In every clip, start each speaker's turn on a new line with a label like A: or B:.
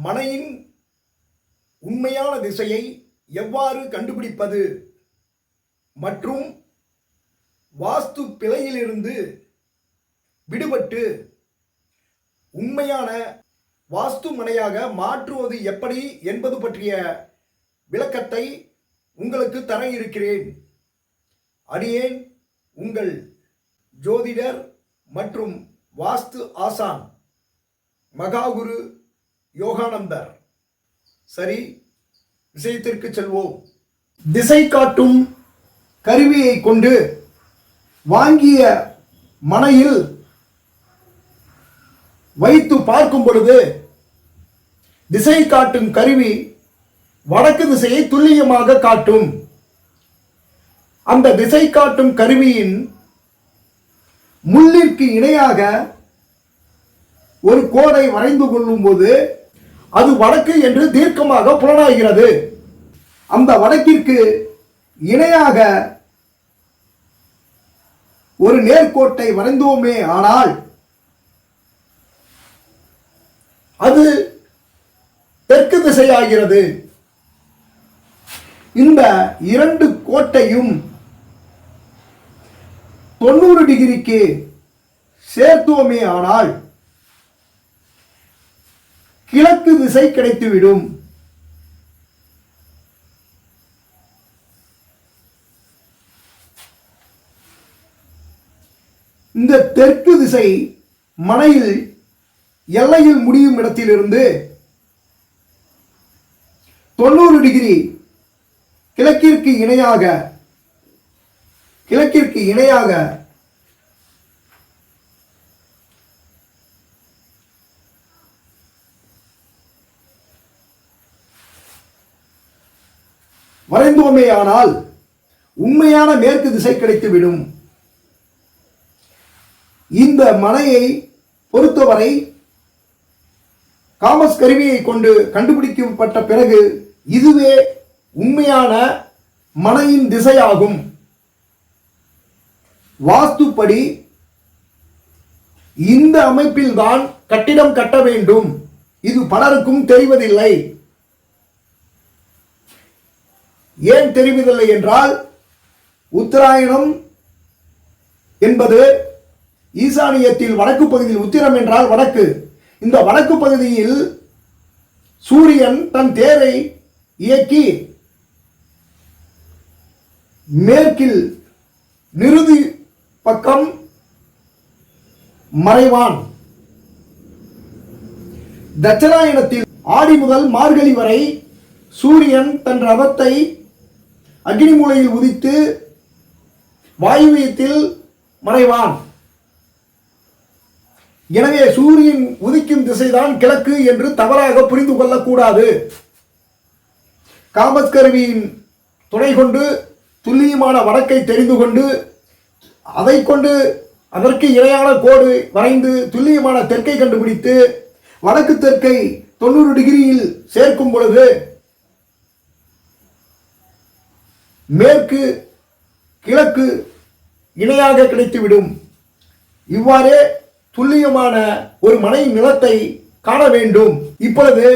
A: மனையின் உண்மையான திசையை எவ்வாறு கண்டுபிடிப்பது மற்றும் வாஸ்து பிழையிலிருந்து விடுபட்டு உண்மையான வாஸ்து மனையாக மாற்றுவது எப்படி என்பது பற்றிய விளக்கத்தை உங்களுக்கு தர இருக்கிறேன். அடியேன் உங்கள் ஜோதிடர் மற்றும் வாஸ்து ஆசான் மகாகுரு யோகானந்தர். சரி, விஷயத்திற்கு செல்வோம். திசை காட்டும் கருவியை கொண்டு வாங்கிய மனையில் வைத்து பார்க்கும் பொழுது திசை காட்டும் கருவி வடக்கு திசையை துல்லியமாக காட்டும். அந்த திசை காட்டும் கருவியின் முள்ளிற்கு இணையாக ஒரு கோடை வரைந்து கொள்ளும் போது அது வடக்கு என்று தீர்க்கமாக புலனாகிறது. அந்த வடக்கிற்கு இணையாக ஒரு நேர்கோட்டை வரைந்தோமே ஆனால் அது தெற்கு திசையாகிறது. இந்த இரண்டு கோட்டையும் 90 டிகிரிக்கு சேர்த்தோமே ஆனால் கிழக்கு திசை கிடைத்துவிடும். இந்த தெற்கு திசை மனையில் எல்லையில் முடியும் இடத்திலிருந்து 90 டிகிரி கிழக்கிற்கு இணையாக வரைந்தோமே ஆனால் உண்மையான மேற்கு திசை கிடைத்துவிடும். இந்த மனையை பொறுத்தவரை காமஸ் கருவியை கொண்டு கண்டுபிடிக்கப்பட்ட பிறகு இதுவே உண்மையான மனையின் திசையாகும். வாஸ்துப்படி இந்த அமைப்பில்தான் கட்டிடம் கட்ட வேண்டும். இது பலருக்கும் தெரிவதில்லை. ஏன் தெரிவதில்லை என்றால், உத்தராயணம் என்பது ஈசானியத்தில் வடக்கு பகுதியில், உத்திரம் என்றால் வடக்கு. இந்த வடக்கு பகுதியில் சூரியன் தன் தேரை இயக்கி மேற்கில் நிருதி பக்கம் மறைவான். தட்சிணாயனத்தில் ஆடி முதல் மார்கழி வரை சூரியன் தன் ரதத்தை அக்னி மூலையில் உதித்து வாயுவியத்தில் மறைவான். எனவே சூரியன் உதிக்கும் திசைதான் கிழக்கு என்று தவறாக புரிந்து கொள்ளக்கூடாது. காமஸ் கருவியின் துணை கொண்டு துல்லியமான வடக்கை தெரிந்து கொண்டு அதை கொண்டு அதற்கு இணையான கோடு வரைந்து துல்லியமான தெற்கை கண்டுபிடித்து வடக்கு தெற்கை 90 டிகிரியில் சேர்க்கும் பொழுது மேற்கு கிழக்கு இணையாக கிடைத்துவிடும். இவ்வாறே துல்லியமான ஒரு மனை நிலத்தை காண வேண்டும். இப்பொழுது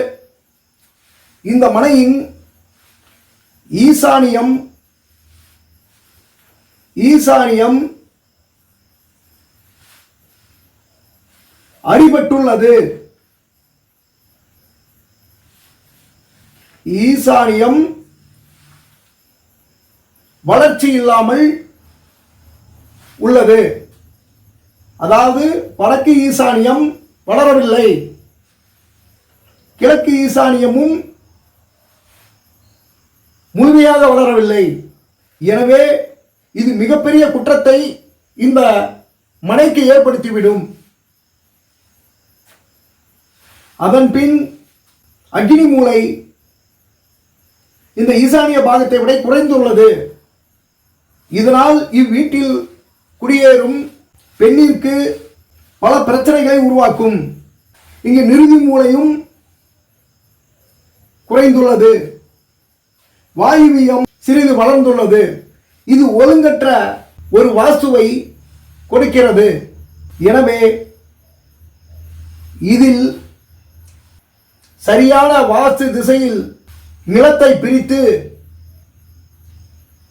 A: இந்த மனையின் ஈசானியம் அடிபட்டுள்ளது. ஈசானியம் வளர்ச்சி இல்லாமல் உள்ளது. அதாவது வடக்கு ஈசானியம் வளரவில்லை, கிழக்கு ஈசானியமும் முழுமையாக வளரவில்லை. எனவே இது மிகப்பெரிய குற்றத்தை இந்த மனைக்கு ஏற்படுத்திவிடும். அதன் பின் அக்னி மூலை இந்த ஈசானிய பாகத்தை விட குறைந்துள்ளது. இதனால் இவ்வீட்டில் குடியேறும் பெண்ணிற்கு பல பிரச்சனைகளை உருவாக்கும். இங்கு நிருதி மூலையும் குறைந்துள்ளது, வாயுவியம் சிறிது வளர்ந்துள்ளது. இது ஒழுங்கற்ற ஒரு வாஸ்துவை கொடுக்கிறது. எனவே இதில் சரியான வாஸ்து திசையில் நிலத்தை பிரித்து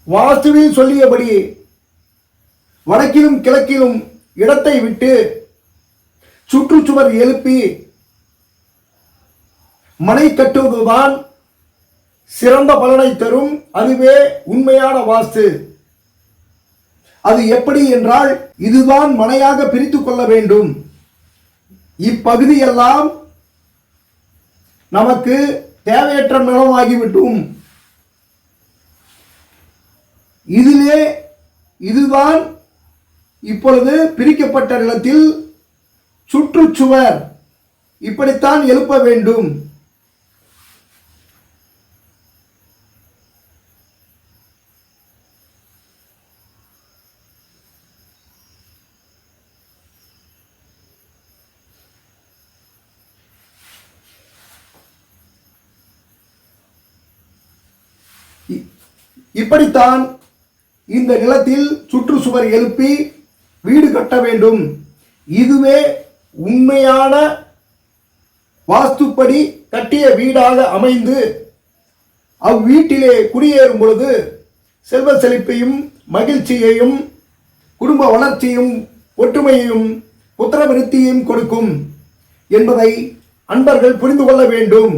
A: வாஸ்துவில் சொல்லியபடி வடக்கிலும் கிழக்கிலும் இடத்தை விட்டு சுற்றுச்சுவர் எழுப்பி மனை கட்டுவதுதான் சிறந்த பலனை தரும். அதுவே உண்மையான வாஸ்து. அது எப்படி என்றால், இதுதான் மனையாக பிரித்து கொள்ள வேண்டும். இப்பகுதியெல்லாம் நமக்கு தேவையற்ற நிலமாகிவிட்டும். இதுதான் இப்பொழுது பிரிக்கப்பட்ட நிலத்தில் சுற்றுச்சுவர் இப்படித்தான் எழுப்ப வேண்டும். இப்படித்தான் இந்த நிலத்தில் சுற்றுச்சுவர் எழுப்பி வீடு கட்ட வேண்டும். இதுவே உண்மையான வாஸ்துப்படி கட்டிய வீடாக அமைந்து அவ்வீட்டிலே குடியேறும் பொழுது செல்வ செழிப்பையும் மகிழ்ச்சியையும் குடும்ப வளர்ச்சியும் ஒற்றுமையையும் புத்திர விருத்தியையும் கொடுக்கும் என்பதை அன்பர்கள் புரிந்து கொள்ள வேண்டும்.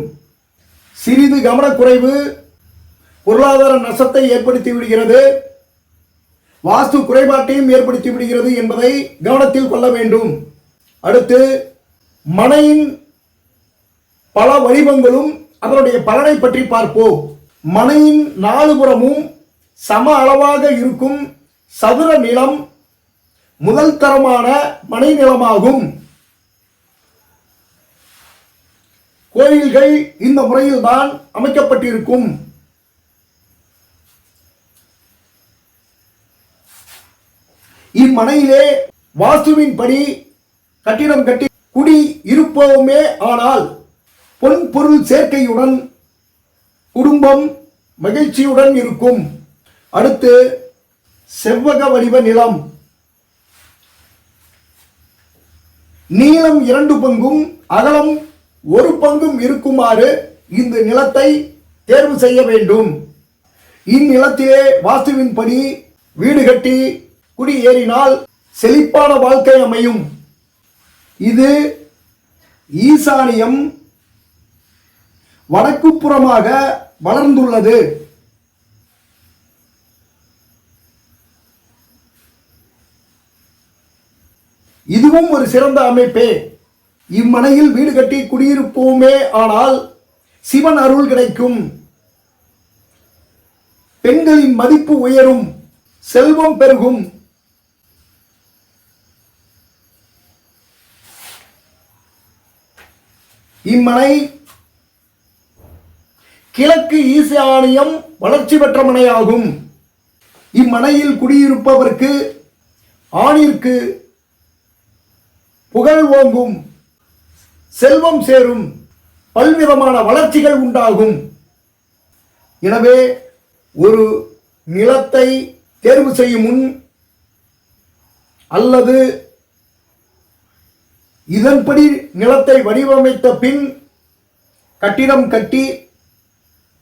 A: சிறிது கவனக்குறைவு பொருளாதார நஷ்டத்தை ஏற்படுத்தி விடுகிறது, வாஸ்து குறைபாட்டையும் ஏற்படுத்தி விடுகிறது என்பதை கவனத்தில் கொள்ள வேண்டும். அடுத்து, மனையின் பல வடிவங்களும் அதனுடைய பலனை பற்றி பார்ப்போம். மனையின் 4 புறமும் சம அளவாக இருக்கும் சதுர நிலம் முதல் தரமான மனை நிலமாகும். கோயில்கள் இந்த முறையில் தான் அமைக்கப்பட்டிருக்கும். இம்மனையிலே வாஸ்துவின் படி கட்டிடம் கட்டி குடி இருப்போமே ஆனால் பொன் பொருள் சேர்க்கையுடன் குடும்பம் மகிழ்ச்சியுடன் இருக்கும். அடுத்து, செவ்வக வடிவ நிலம். நீளம் 2 பங்கும் அகலம் 1 பங்கும் இருக்குமாறு இந்த நிலத்தை தேர்வு செய்ய வேண்டும். இந்நிலத்திலே வாஸ்துவின் படி வீடு கட்டி குடியேறினால் செழிப்பான வாழ்க்கை அமையும். இது ஈசானியம் வடக்கு புறமாக வளர்ந்துள்ளது. இதுவும் ஒரு சிறந்த அமைப்பே. இம்மனையில் வீடு கட்டி குடியிருப்போமே ஆனால் சிவன் அருள் கிடைக்கும், பெண்களின் மதிப்பு உயரும், செல்வம் பெருகும். இம்மனை கிழக்கு ஈசானியம் வளர்ச்சி பெற்ற மனையாகும். இம்மனையில் குடியிருப்பவருக்கு ஆணிற்கு புகழ் ஓங்கும், செல்வம் சேரும், பல்விதமான வளர்ச்சிகள் உண்டாகும். எனவே ஒரு நிலத்தை தேர்வு செய்யும் முன் அல்லது இதன்படி நிலத்தை வடிவமைத்த பின் கட்டிடம் கட்டி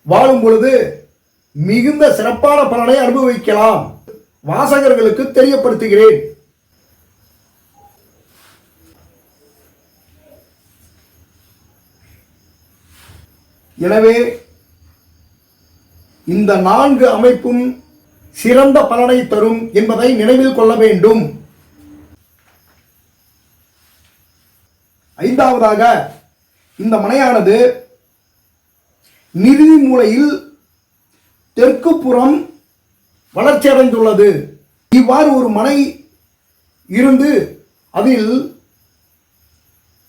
A: வாழும் பொழுது மிகுந்த சிறப்பான பலனை அனுபவிக்கலாம். வாசகர்களுக்கு தெரியப்படுத்துகிறேன். எனவே இந்த 4 அமைப்பும் சிறந்த பலனை தரும் என்பதை நினைவில் கொள்ள வேண்டும். 5வதாக, இந்த மனையானது நிதி மூலையில் தெற்கு புறம் வளர்ச்சி அடைந்துள்ளது. இவ்வாறு ஒரு மனை இருந்து அதில்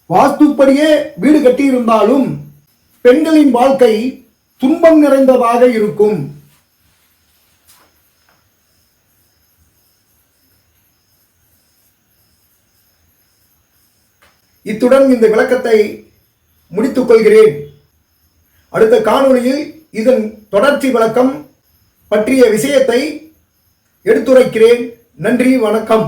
A: வாஸ்துப்படியே வீடு கட்டி இருந்தாலும் பெண்களின் வாழ்க்கை துன்பம் நிறைந்ததாக இருக்கும். இத்துடன் இந்த விளக்கத்தை முடித்துக் கொள்கிறேன். அடுத்த காணொளியில் இதன் தொடர்ச்சி விளக்கம் பற்றிய விஷயத்தை எடுத்துரைக்கிறேன். நன்றி, வணக்கம்.